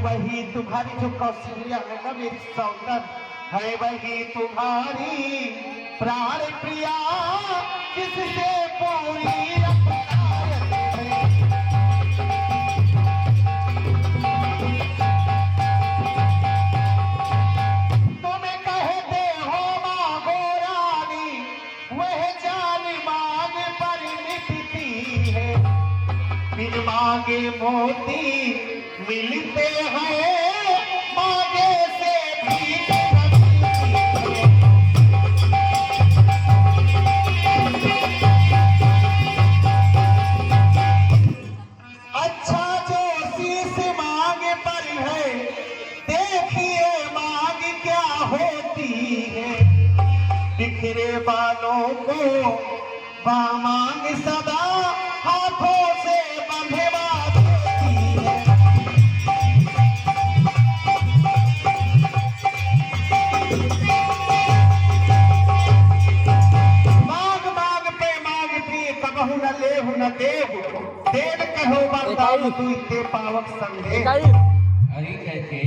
वही तुम्हारी जो कौशल्या है ना मेरी सौंदर्य, है वही तुम्हारी प्राण प्रिया, जिससे पूरी तुम्हें कहते हो मांगो रानी, वह जान मांग पर मिटती है। बिन मांगे मोती मिलते हैं, मांगे से भी अच्छा जो शीश मांग पर है, देखिए मांग क्या होती है। बिखरे बालों को बामांग सदा हाथों से बंधवा देती है। मांग मांग पे मांगती कबहु न लेहु न देहु, देव कहो वरदान तू इते पावक संदेह। अरे कैसे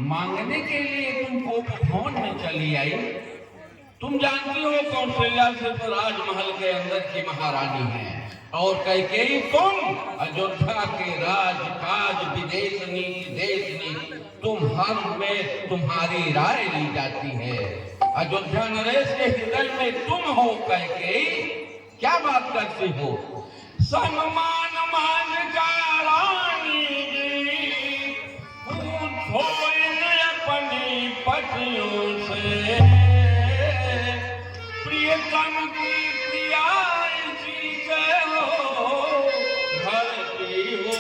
मांगने के लिए तुमको फोन में चली आई। तुम जानती हो कौशल्या सिर्फ राजमहल के अंदर की महारानी है, और कैकेयी तुम अयोध्या के राजकाज विदेश नीति देश नीति तुम हर में तुम्हारी राय ली जाती है। अयोध्या नरेश के हृदय में तुम हो कैकेयी, क्या बात करती हो? सम्मान मान का रानी पूछो अपनी पतियों से, प्रियतम की प्रिया चीज हो, घर की हो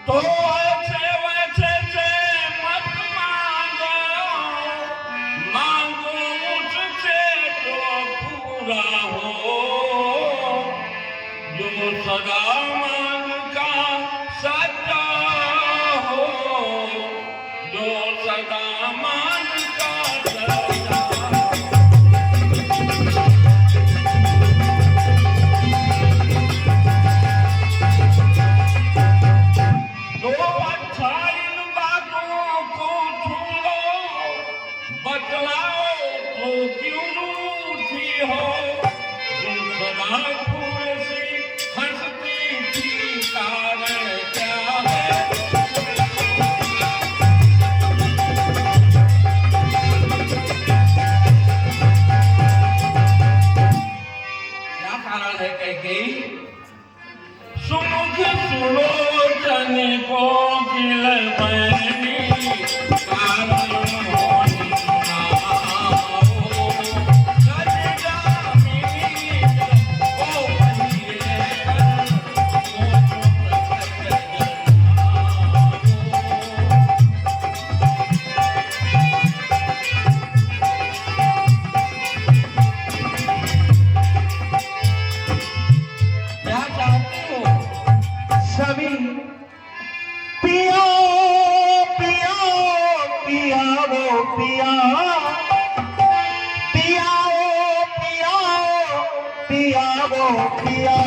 तो ऐसे वैसे से मत मांगो, मांगो मुझसे तो पूरा हो, जो सदा मांग का सच्चा हो, जो सदा मांग का सच्चा। तो अच्छा इन बातों को छोड़ो, बतलाओ तो क्यों रूठी हो, तुम सदा फूल सी हंसती थी, कारण क्या है? क्या कारण है कैकेयी? सुमुख सुलोचन को गिल बैनी, कारण होनी सुनाओ, सजदामिनी को पहिए कर, क्या चाहती हो? सभी पिया पिया पिया वो पिया पिया पिया पिया वो पिया,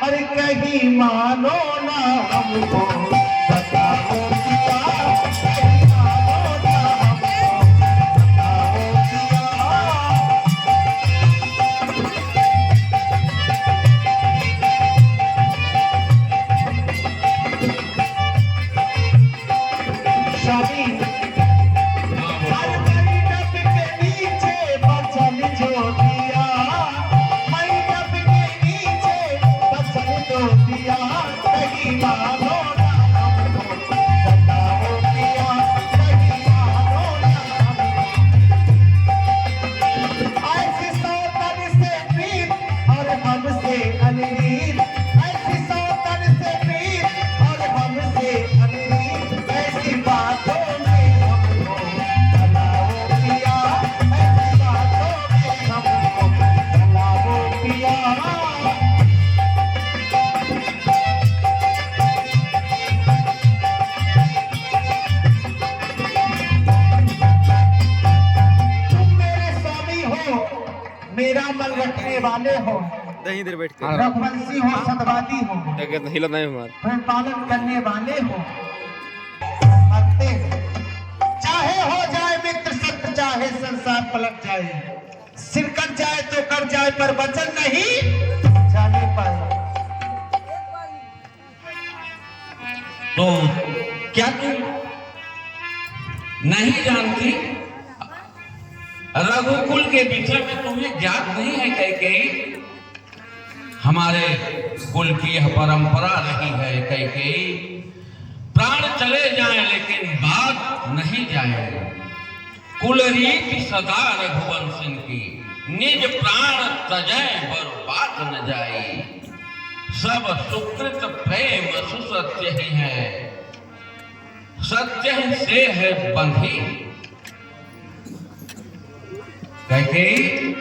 हर कहीं मानो ना हमको, बताओ पिया कहीं मानो ना हमको, बताओ पिया। सभी हर मंडप के नीचे बचन जो दिया, मंडप के नीचे बचन जो दिया, कहीं मानो ना मेरा मन रखने वाले हो, दही इधर बैठ के रघुवंशी हो, सतवादी हो, हिला नहीं मार, धर्म पालन करने वाले हो, मरते हो। चाहे हो जाए मित्र सत्य, चाहे संसार पलट जाए, सिर कट जाए तो कट जाए, पर वचन नहीं जाने पाए। तो क्या तुम नहीं जानती रघुकुल के विषय में? तुम्हें ज्ञात नहीं है कैकेयी? हमारे कुल की यह परंपरा रही है कैकेयी, प्राण चले जाएं लेकिन बात नहीं जाए। कुल रीति सदा रघुवंशन की, निज प्राण तजय बर्बाद न जाए। सब सुकृत प्रेम सुसत्य ही है, सत्य ही से है बंधी। कैकेयी,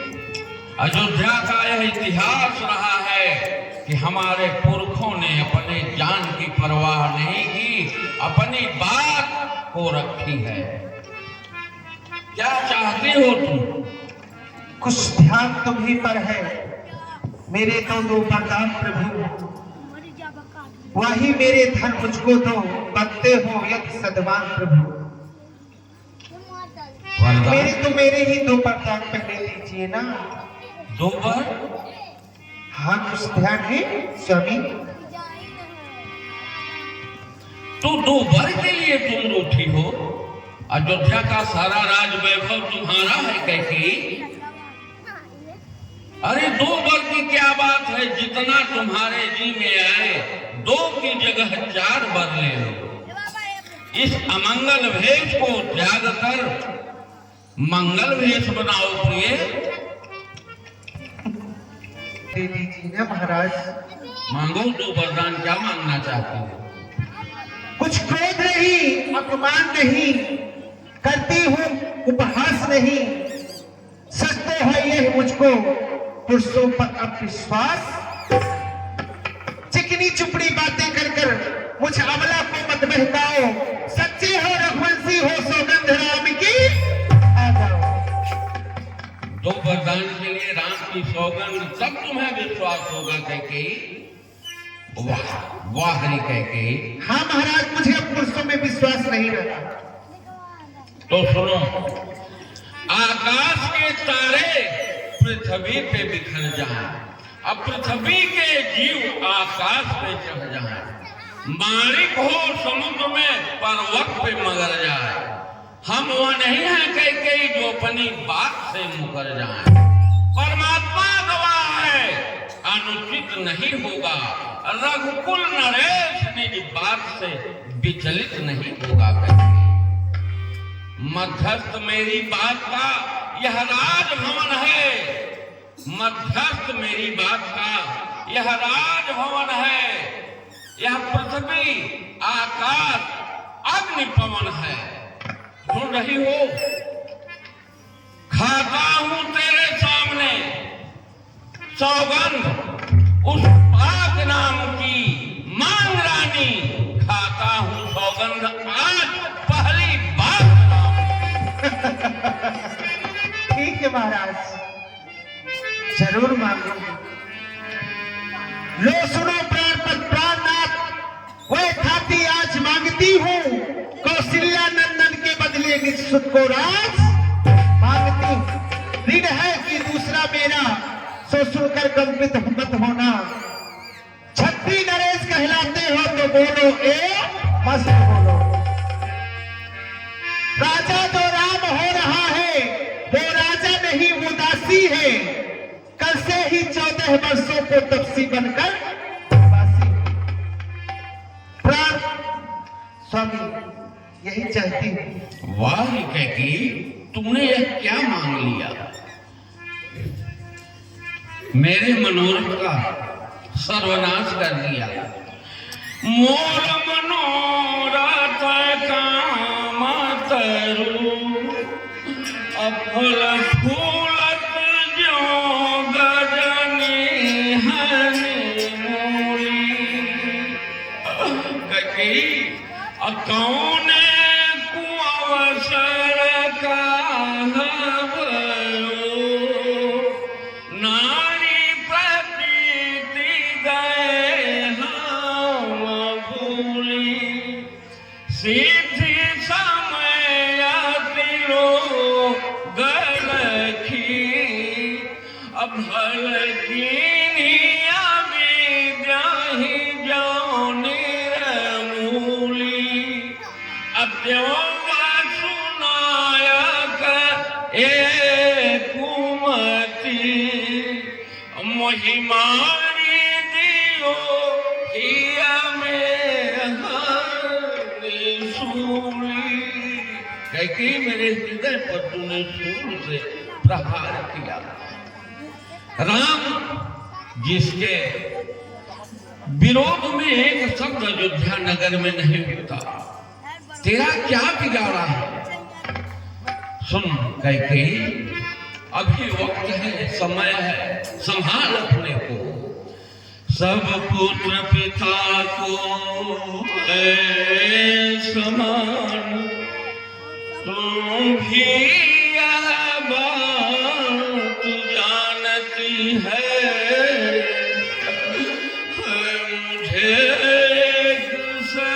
अयोध्या का यह इतिहास रहा है कि हमारे पुरखों ने अपने जान की परवाह नहीं की, अपनी बात को रखी है। क्या चाहती हो तुम? कुछ ध्यान तुम्ही पर है, मेरे तो दो वरदान प्रभु, वही मेरे धन मुझको दो, बनते हो यदि सद्वान प्रभु। मेरे तो मेरे ही दो वरदान पहले दीजिए ना। दो वर? हाँ, कुछ ध्यान है स्वामी। तो दो वर के लिए तुम रूठी हो? अयोध्या का सारा राज वैभव तुम्हारा है कैकेयी। अरे दो वर की क्या बात है, जितना तुम्हारे जी में आए, दो की जगह 4 वर ले लो। इस अमंगल भेष को त्याग कर मंगल भेष बनाओ प्रिय। दे दीजिए ना महाराज। मांगो तो वरदान, क्या मांगना चाहती हो? कुछ क्रोध नहीं, अपमान नहीं करती हूँ, उपहास नहीं, सच तो है यह मुझको पुरुषों पर अविश्वास। चिकनी चुपड़ी बातें कर कर मुझ अमला को मत बहकाओ, सच्चे हो रघुवंशी हो, सौगंध राम की आ जाओ। दो वरदान के लिए राम की सौगंध, तब तुम्हें विश्वास होगा कैकेयी। वाह वाह रे कैकेयी। हाँ महाराज, मुझे अब पुरुषों में विश्वास नहीं रहा। तो सुनो, आकाश के तारे पृथ्वी पे बिखर जाएं, अब पृथ्वी के जीव आकाश पे चढ़ जाएं, माणिक हो समुद्र में, पर्वत पे मगर जाए। हम वो नहीं हैं कैकेयी जो अपनी बात से मुकर जाएं। परमात्मा गवाह है, अनुचित नहीं होगा, रघुकुल नरेश निज बात से विचलित नहीं होगा कैकेयी। मध्यस्थ मेरी बात का यह राजभवन है, मध्यस्थ मेरी बात का यह राजभवन है। यह पृथ्वी आकाश अग्नि पवन है। सुन रही हो? खाता हूं तेरे सामने सौगंध, उस पाक नाम की मांग रानी, खाता हूं सौगंध आज पहली बार। ठीक है महाराज, जरूर मांगूंगी। लो सुनो प्राणनाथ, वह खाती आज मांगती हूँ, कौशल्या नंदन के बदले निज सुख को राज मांगती हूँ। ऋण है कि दूसरा मेरा, सो सुनकर कंपित मत होना। छत्री नरेश कहलाते हो तो बोलो ए मस्त बोलो। राजा जो राम हो रहा है, वो राजा नहीं, वो दासी है। कल से ही 14 वर्षों को तपसी बनकर वासी। प्राण स्वामी यही चाहती हूँ। वाह कैकेयी, तुमने यह क्या मांग लिया? मेरे मनोरथ का सर्वनाश कर दिया। मोर मनोरथ काम तरु, अफल फूलत जो गजनी हनी मूली। कैकेयी, कौन कुअवसर का अब हलकीनिया में जाही जाने मूली अब देवा सुनाया कर एक कुमती महिमारी दियो हिया में हरी सूली कैके मेरे हृदय पर तूने सूल से प्रहार किया। राम जिसके विरोध में एक शब्द अयोध्या नगर में नहीं होता, तेरा क्या बिगाड़ा है? सुन कैकेयी, अभी वक्त है, समय है, संभाल अपने को। सब पुत्र पिता को है समान, तुम भी यह बात जानती है, मुझे से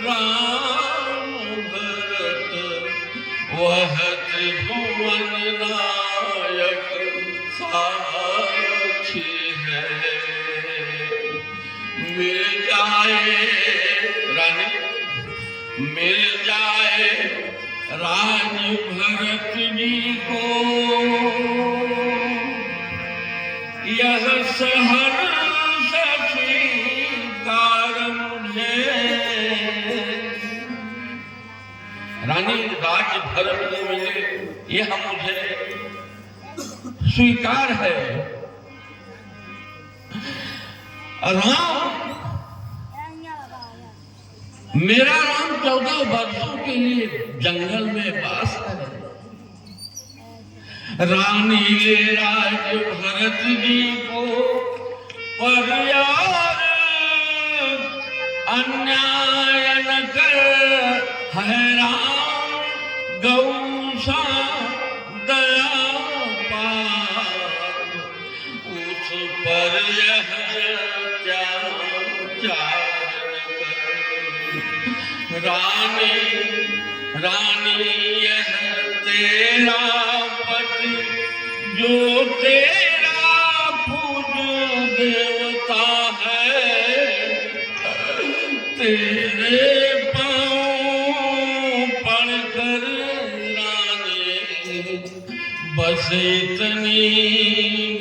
राम भरत वह त्रिभुवन नायक साक्षी है। मिल जाए रानी, मिल जाए राज भरत जी को यह सहर स्वीकार मुझे। रानी राज भरत को मिले यह मुझे स्वीकार है। राम, मेरा राम 14 वर्षों के लिए जंगल में वास करे। रानी ले राज भरत जी को पर यार अन्याय न कर, हैरान गौसा दया पार, उस पर यह रानी रानी यह तेरा पति जो तेरा पूज्य देवता है, तेरे पाँव पड़कर रानी बस इतनी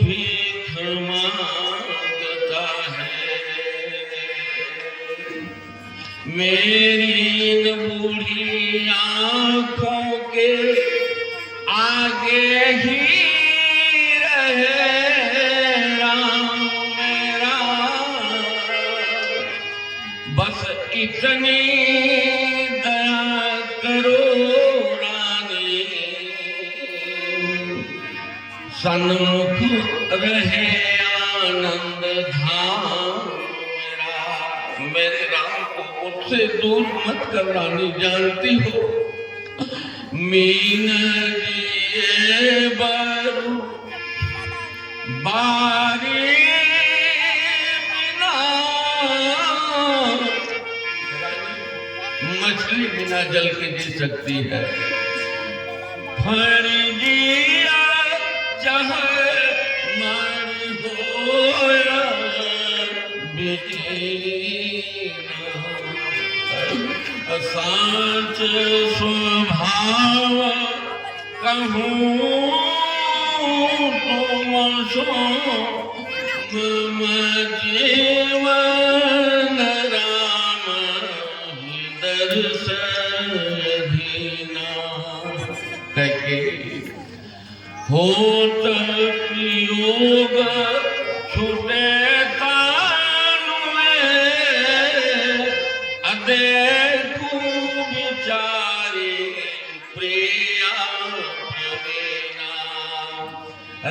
भीख मांगता है। मेरी इन बूढ़ी आंखों के आगे ही रहे राम मेरा, बस इतनी दया करो रानी, सन्मुख रहे आनंद धाम मेरा। मेरे राम को मुझसे दूर मत कर रानी, जानती हो मीन दिए बारू बारी बिना, मछली बिना जल के जी सकती है। फर्जिया चाहे मारी होया साच स्वभाव कहूँ तुम सो जीवन राम दर्शन दीना। कैकेयी, होत योग छूटे तानु में, देखू बिचारी प्रिया प्रवीणा।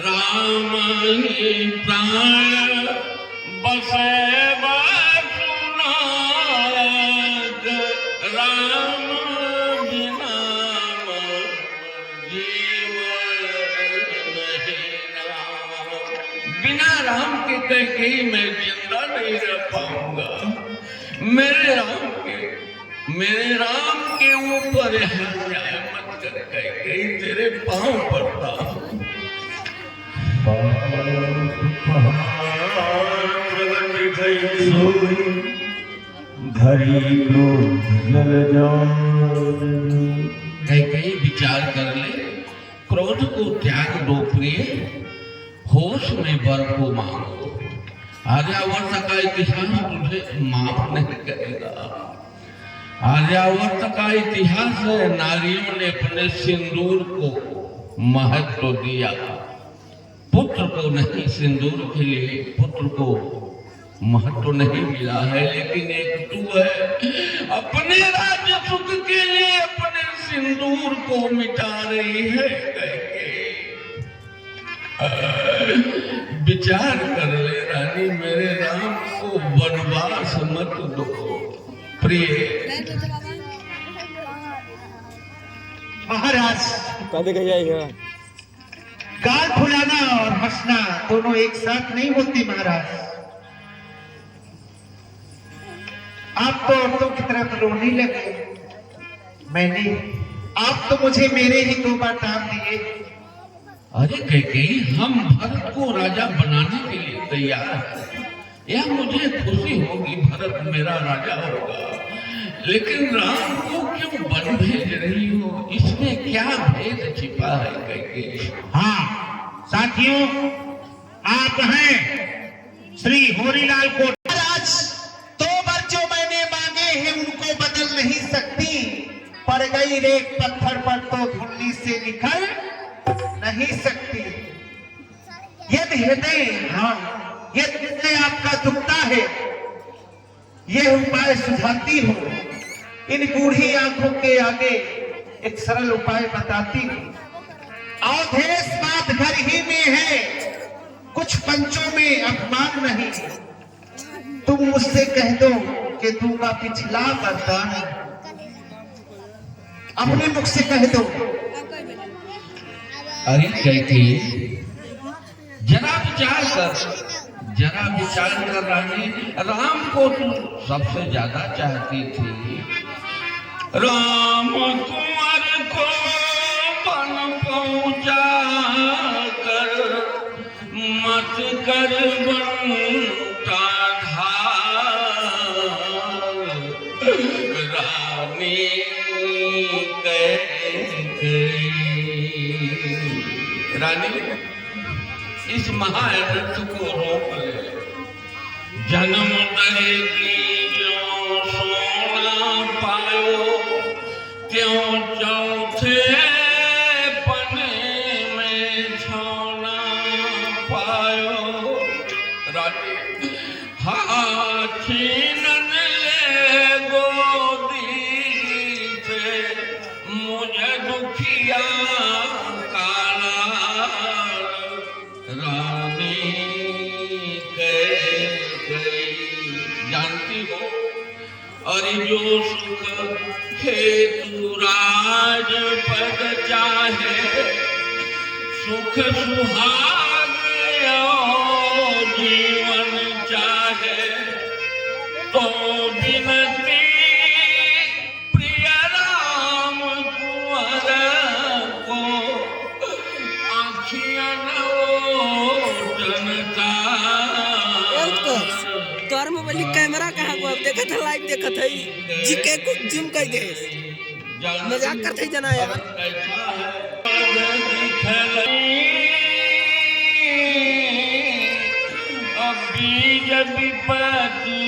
राम ही प्राण बसे बासुनायक, राम बिना जीवन नहीं राम। बिना राम के कैकेयी मैं जिंदा नहीं रह पाऊंगा। मेरे राम के ऊपर अन्याय मत कर कैकेयी, तेरे पांव पड़ता। सोई धरी क्रोध जल जान। कई विचार कर ले, क्रोध को त्याग दो प्रिय, होश में वर को मांगो। आर्यावर्त का इतिहास तुझे माफ नहीं करेगा। आर्यावर्त का इतिहास है, नारियों ने अपने सिंदूर को महत्व दिया, पुत्र को नहीं। सिंदूर के लिए पुत्र को महत्व नहीं मिला है, लेकिन एक तू है अपने राज्य सुख के लिए अपने सिंदूर को मिटा रही है। विचार कर ले रानी, मेरे राम को वनवास मत दो प्रिय। महाराज, कभी कहीं आएगा गाल फुलाना और हंसना दोनों एक साथ नहीं होती महाराज। आप तो औरतों की तरफ रोने लगे, मैंने आप तो मुझे मेरे ही 2 बार टाल दिए। अरे कैकेयी, हम भरत को राजा बनाने के लिए तैयार हैं। यह मुझे खुशी होगी, भरत मेरा राजा होगा, लेकिन राम को क्यों वन भेज रही हो? इसमें क्या भेद छिपा है कैकेयी? हाँ साथियों, आप हैं श्री होरीलाल को। महाराज, 2 बार जो मैंने मांगे हैं उनको बदल नहीं सकती। पड़ गई रेत पत्थर पर तो धुल्ली से निकल नहीं सकती। यदि हृदय, हाँ यदि हृदय आपका दुखता है, यह उपाय सुझाती हो। इन बूढ़ी आंखों के आगे एक सरल उपाय बताती हूँ। अवधेश बात घर ही में है, कुछ पंचों में अपमान नहीं। तुम मुझसे कह दो कि दूंगा पिछला वरदान, अपने मुख से कह दो। अरे कैकेयी, जरा विचार कर रानी, राम को तू सबसे ज्यादा चाहती थी। राम कुंवर को वन पहुंचा कर मत कर बनता धार। रानी रानी, इस महाअनर्थ को रोक ले। जन्म दहेगी जो सोना पायो, त्यों चौथे पने में छोना पायो। रानी, हाथी नन ले गोदी से मुझे दुखिया और जो सुख हेतु राज पद चाहे, सुख सुहाग और जीवन चाहे, तो बिनती प्रिय राम कुंवर को आँखियाँ जनता। तोर मोबाइल कैमरा कहाँ को अब देखत है, लाइव देखत है, जीके को जूम कर दे, मजाक करते जना यार। बीज विपत्ति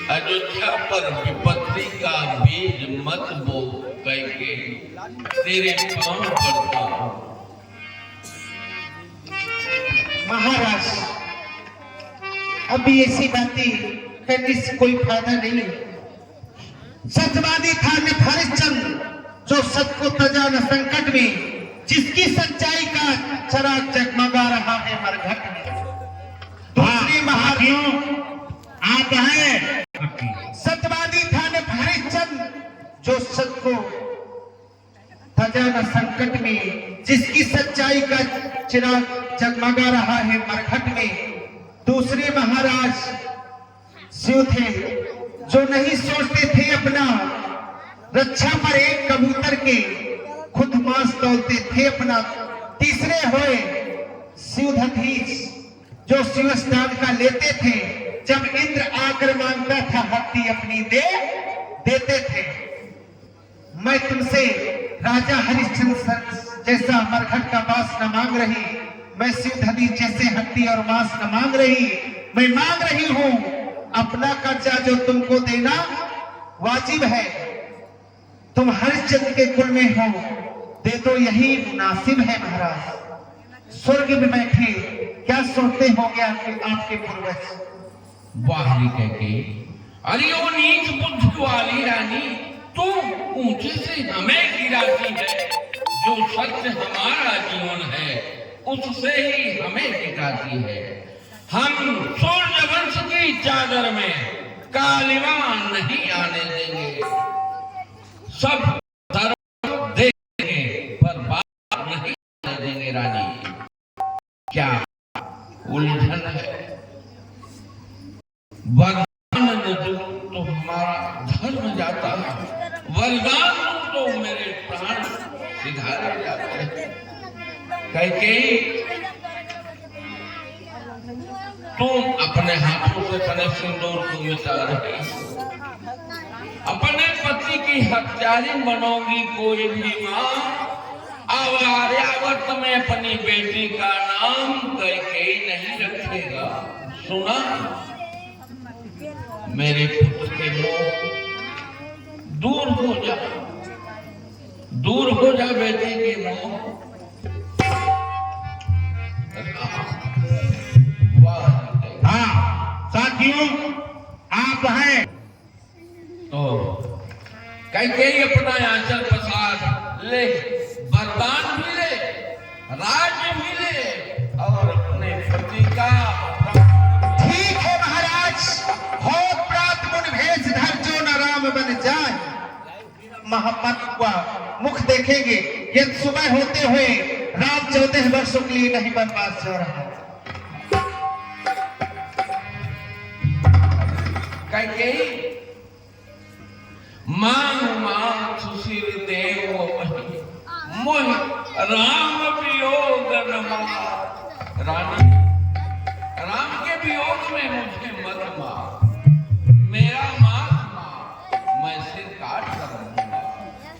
अयोध्या पर विपत्ति का बीज मत बो करके तेरे पांव पड़ता हूं। महाराज, अभी ऐसी बातें करने से कोई फायदा नहीं। सत्यवादी था न हरिश्चंद्र, जो सत्य को तजा न संकट में, जिसकी सच्चाई का चराग जगमगा रहा है मरघट में। दूसरी महाराज आप हैं, सत्यवादी था न हरिश्चंद्र, जो सत्य को तजा न संकट में, जिसकी सच्चाई का चिराग जगमगा रहा है मरघट में। दूसरे महाराज शिव थे, जो नहीं सोचते थे अपना रक्षा पर एक कबूतर के खुद मांस तौलते थे अपना। तीसरे हुए शिवधीश, जो शिव स्नान का लेते थे। जब इंद्र आकर मांगता था हड्डी अपनी देते थे। मैं तुमसे राजा हरिश्चंद्र जैसा मरघट का मांस न मांग रही, मैं शिवधीश जैसे हड्डी और मांस न मांग रही। मैं मांग रही हूं अपना कर्जा जो तुमको देना वाजिब है। तुम हरिश्चंद्र के कुल में हो, दे दो यही मुनासिब है महाराज। स्वर्ग में बैठे क्या सोचते होंगे आपके पूर्वज। वाह के अरे ओ नीच बुद्धि वाली रानी, तू ऊंचे से हमें गिराती है। जो सत्य हमारा जीवन है उससे ही हमें गिराती है। हम सूर्य वंश की चादर में कालिमान नहीं आने देंगे। सब धर्म देंगे पर बात नहीं आने देंगे रानी। क्या उलझन है। वरदान दो तो हमारा धर्म जाता है, वरदान दो तो मेरे प्राण सिधारे जाते हैं। कैकेयी, तुम अपने हाथों से बने सिंदूर को मिटा रही, अपने पति की हत्यारी बनोगी कोई भी मां। अब आर्यावर्त में अपनी बेटी का नाम कैकेयी नहीं रखेगा। सुना, मेरे पुत्र के मोह दूर हो जा, दूर हो जा बेटे के मोह। हाँ साथियों, आप हैं तो कैकेयी अपना आंचल पसार ले, वरदान मिले, राज्य मिले और अपने पति का। ठीक है महाराज, हो प्रात मुन भेष धर जो न राम बन जाए। मोहम्मद का मुख देखेंगे। यदि सुबह होते हुए राम 14 वर्षों के लिए नहीं बनवास जा रहा। कैकेयी, मांग मांग सुशील देव मोह राम वियोग न मार। रानी, राम के वियोग में मुझे मत मार। मेरा मांस मार, मैं सिर काट कर रहूंगा।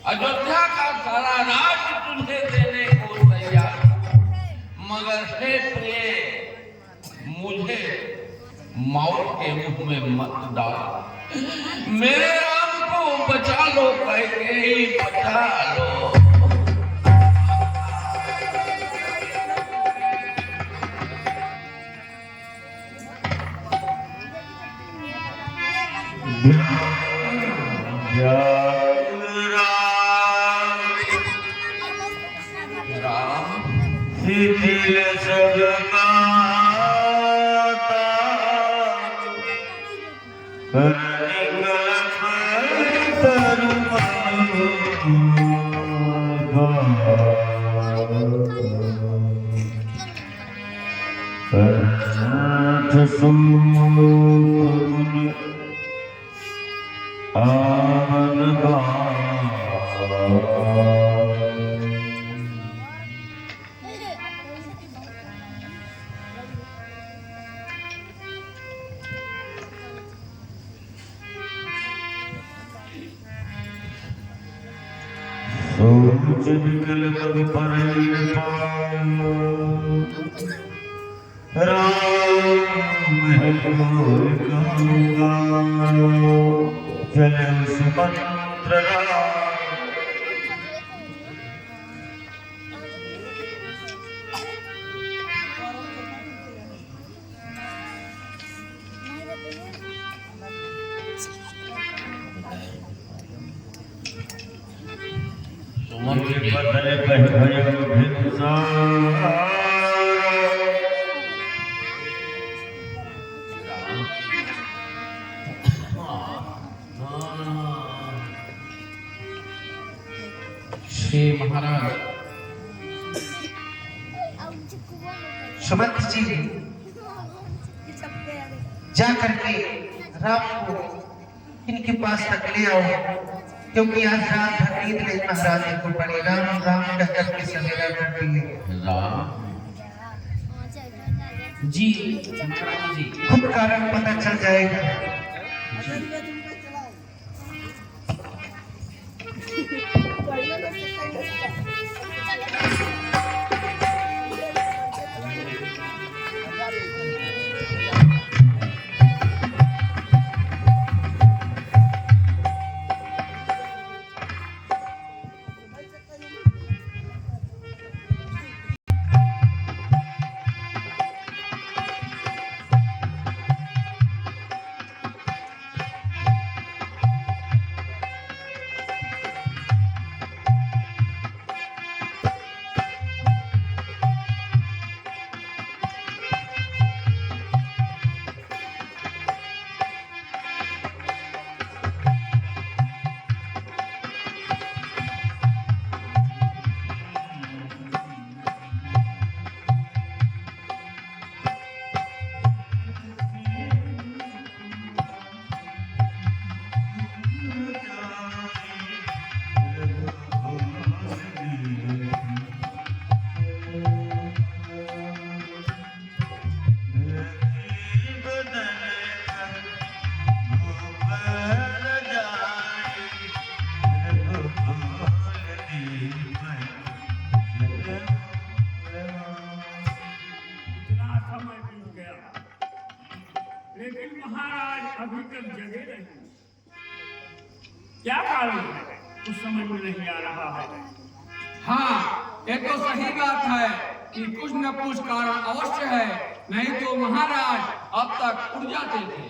अयोध्या का सारा राज तुझे देने को तैयार, मगर हे प्रिय, मुझे मौत के मुंह में मत डाल। मेरे राम को बचा लो कैकेयी, बचा लो। राम शिथिल सबका श्री महाराज सुमंत जी जा करके राम को इनके पास तक ले आओ, क्योंकि आज रात भर नींद नहीं महारानी को पड़ी। राम राम कहकर के सवेरा करती है। राम जी महारानी जी, खुद कारण पता चल जाएगा। लेकिन महाराज अभी तक जगे नहीं। क्या कारण है कुछ समझ में नहीं आ रहा है। हाँ, ये तो सही बात है कि कुछ न कुछ कारण अवश्य है, नहीं तो महाराज अब तक उड़ जाते थे।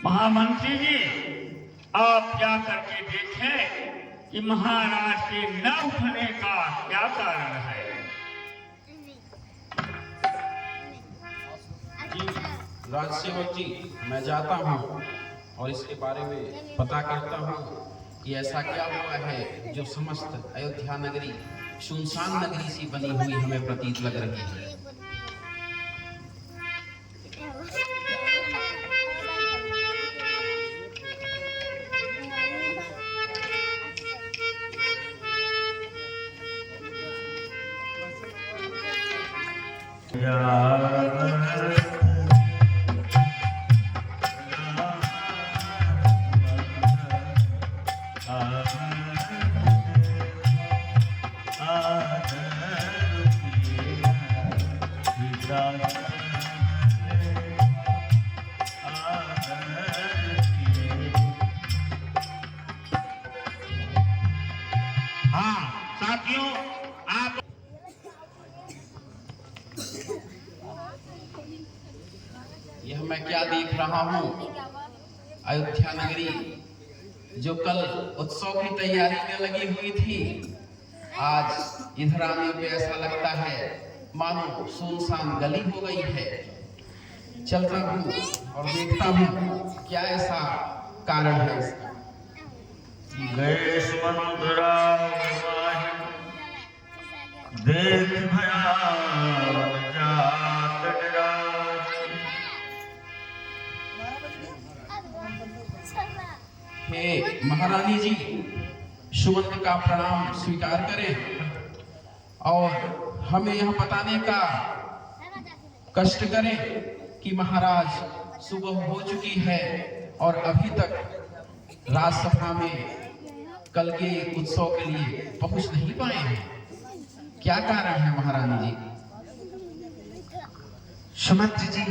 महामंत्री जी, आप क्या करके देखें कि महाराज के न उठने का क्या कारण है। राजसेवक जी, मैं जाता हूँ और इसके बारे में पता करता हूँ कि ऐसा क्या हुआ है जो समस्त अयोध्या नगरी सुनसान नगरी सी बनी हुई हमें प्रतीत लग रही है। साथियों, आप यह मैं क्या देख रहा हूँ? अयोध्या नगरी जो कल उत्सव की तैयारी में लगी हुई थी, आज इधर आने पे ऐसा लगता है मानो सुनसान गली हो गई है। चलता हूँ और देखता हूँ क्या ऐसा कारण है इसका। गैस मंत्रा देख भयान जात डरात। हे महारानी जी, सुमंत का प्रणाम स्वीकार करें और हमें यह बताने का कष्ट करें कि महाराज सुबह हो चुकी है और अभी तक राजसभा में कल के उत्सव के लिए पहुंच नहीं पाए हैं। क्या कारण है महारानी जी? सुमंत जी,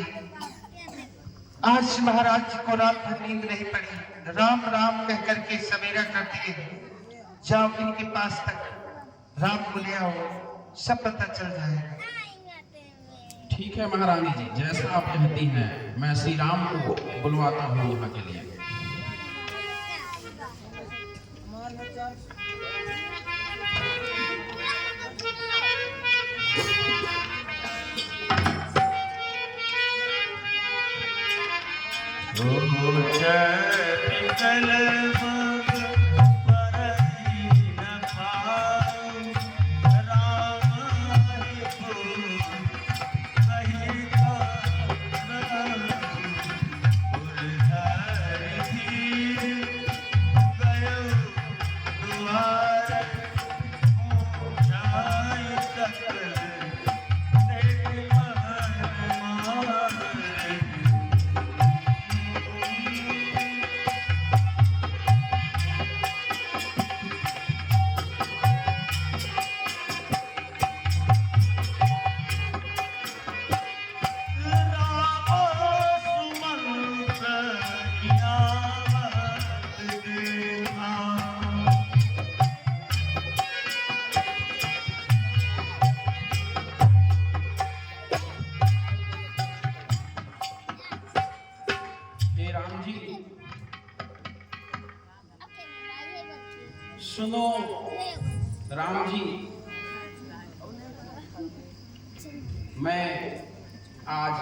आज महाराज को रात भर नींद नहीं पड़ी। राम राम कह करके सवेरा कर दिए। जाओ इनके पास तक राम को ले आओ, सब पता चल जाएगा। ठीक है महारानी जी, जैसा आप कहती हैं, मैं श्री राम को बुलवाता हूँ यहाँ के लिए। सुनो राम जी, मैं आज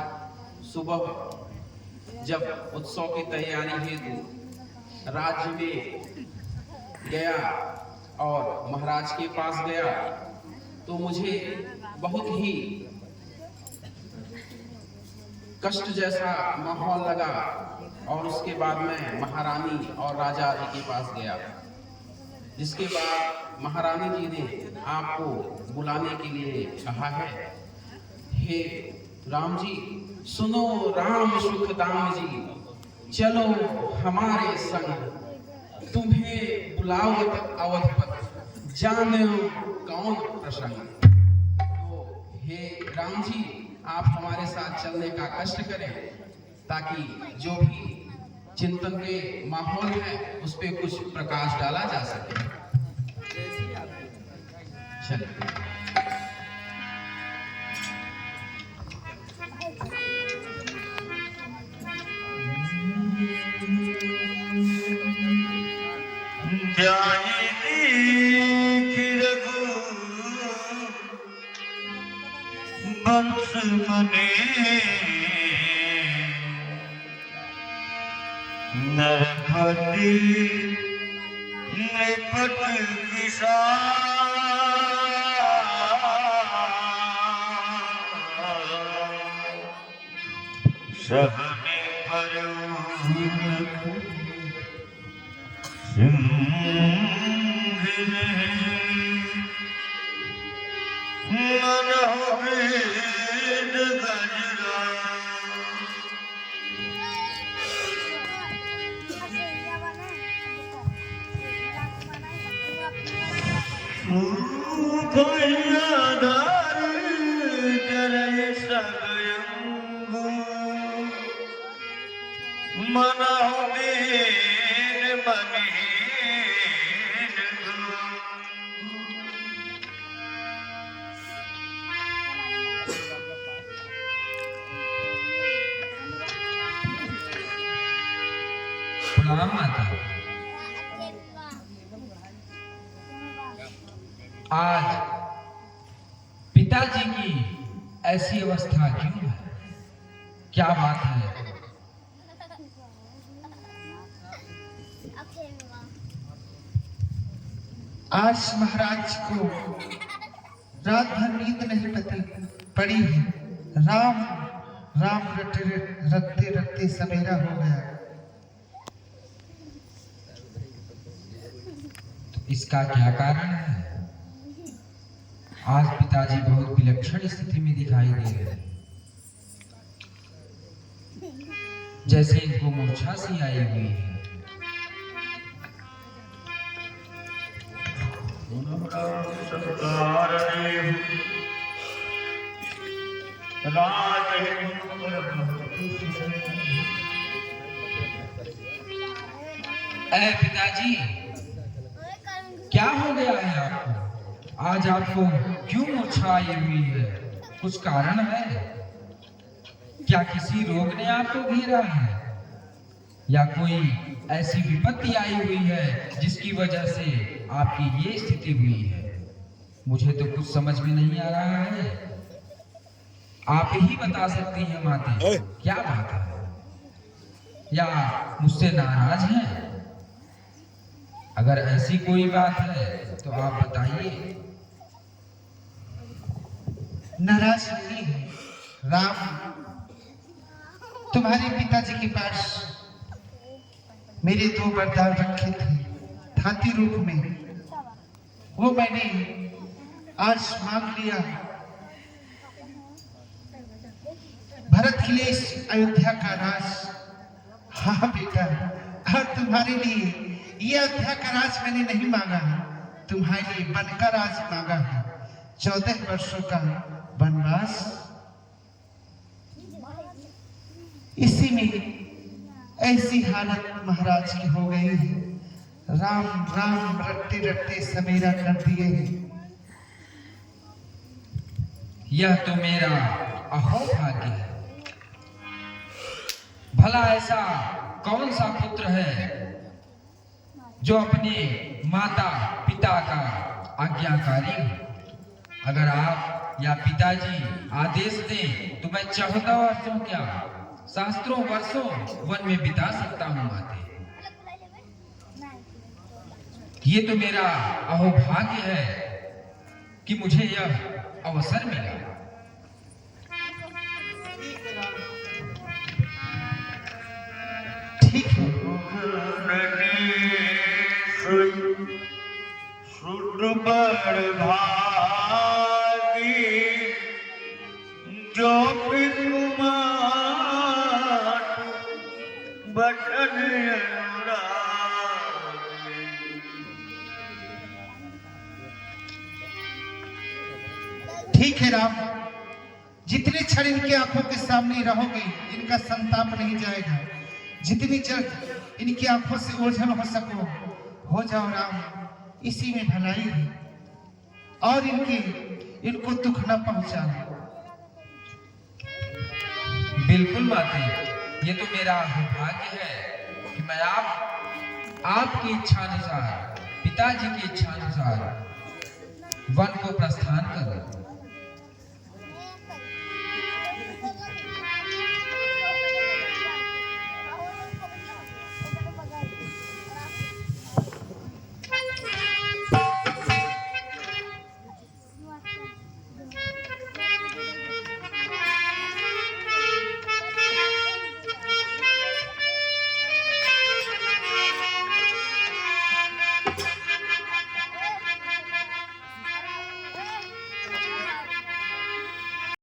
सुबह जब उत्सव की तैयारी हेतु राज्य में गया और महाराज के पास गया तो मुझे बहुत ही कष्ट जैसा माहौल लगा और उसके बाद मैं महारानी और राजा जी के पास गया, जिसके बाद महारानी जी ने आपको बुलाने के लिए कहा है। हे राम जी सुनो, राम सुखदाम जी चलो हमारे संग, तुम्हें बुलावत अवधपत जाने कौन प्रसंग। तो हे राम जी आप हमारे साथ चलने का कष्ट करें ताकि जो भी चिंतन के माहौल है उस पे कुछ प्रकाश डाला जा सके। चलिए। बंस मने नरपति नृपत सहने पर मन हो वेद गजरा भैयादार करे सगयंगु मन हो वेद मने प्रणाम माता। आज पिताजी की ऐसी अवस्था क्यों है? क्या बात है? आज महाराज को रात भर नींद नहीं पड़ी है। राम राम रटते रटते सवेरा हो गया। इसका क्या कारण है? आज पिताजी बहुत विलक्षण स्थिति में दिखाई दे रहे हैं, जैसे इनको मूर्छा सी आई हुई है। पिताजी क्या हो गया है आपको? आज आपको क्यों मूर्छा आई हुई है? कुछ कारण है? क्या किसी रोग ने आपको घेरा है या कोई ऐसी विपत्ति आई हुई है जिसकी वजह से आपकी ये स्थिति हुई है? मुझे तो कुछ समझ में नहीं आ रहा है। आप ही बता सकती हैं माते, क्या बात है? या मुझसे नाराज हैं? अगर ऐसी कोई बात है तो आप बताइए। नाराज नहीं है राम, तुम्हारे पिताजी के पास मेरे 2 वरदान रखे थे हाथी रूप में, वो मैंने आज मांग लिया। भरत के लिए इस अयोध्या का राज। हाँ बेटा, और तुम्हारे लिए ये अयोध्या का राज मैंने नहीं मांगा है, तुम्हारे लिए वन का राज मांगा है। 14 वर्षों का वनवास, इसी में ऐसी हालत महाराज की हो गई है। राम राम रटते रटते सवेरा कर दिए हैं। यह तो मेरा अहोभाग्य है। भला ऐसा कौन सा पुत्र है जो अपने माता पिता का आज्ञाकारी हूँ। अगर आप या पिताजी आदेश दें तो मैं 14 वर्षों क्या शास्त्रों वर्षों वन में बिता सकता हूँ माते। ये तो मेरा अहोभाग्य है कि मुझे यह अवसर मिला। ठीक है। शुद्ध बड़ भागी जो कुमार बटन ठीक है राम, जितने क्षण इनकी आंखों के सामने रहोगे इनका संताप नहीं जाएगा। जितनी जल्द इनकी आंखों से ओझल हो सको हो जाओ राम, इसी में भलाई है। और इनको दुख न पहुंचाओ। बिल्कुल माते, ये तो मेरा भाग्य है कि मैं आपकी इच्छा अनुसार, पिताजी की इच्छा अनुसार वन को प्रस्थान करूं।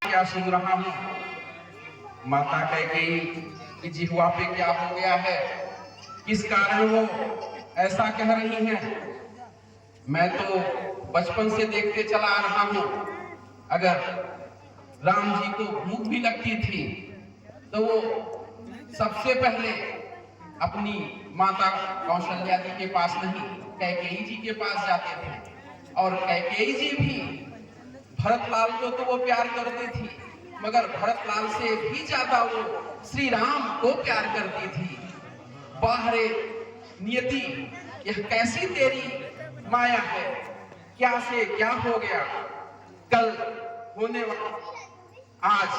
क्या सुन रहा हूँ, माता कैकेयी की जिह्वा पे क्या हो गया है, किस कारण वो ऐसा कह रही हैं। मैं तो बचपन से देखते चला आ रहा हूँ, अगर राम जी को भूख भी लगती थी तो वो सबसे पहले अपनी माता कौशल्या जी के पास नहीं, कैकेयी जी के पास जाते थे। और कैकेयी जी भी भरतलाल को तो वो प्यार करती थी, मगर भरतलाल से भी ज्यादा वो श्री राम को प्यार करती थी। बाहरे नियति, यह कैसी तेरी माया है, क्या से क्या हो गया, कल होने वाला आज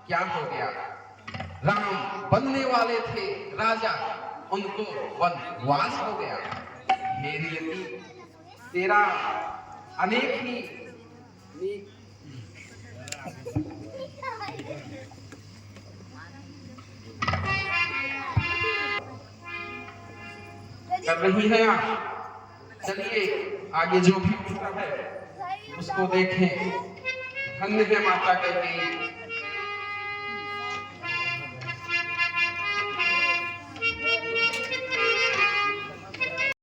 क्या हो गया। राम बनने वाले थे राजा, उनको वनवास हो गया। हे नियति, तेरा अनेक ही कर रही है आप। चलिए आगे जो भी है उसको देखें। धन्य है माता कैकेयी।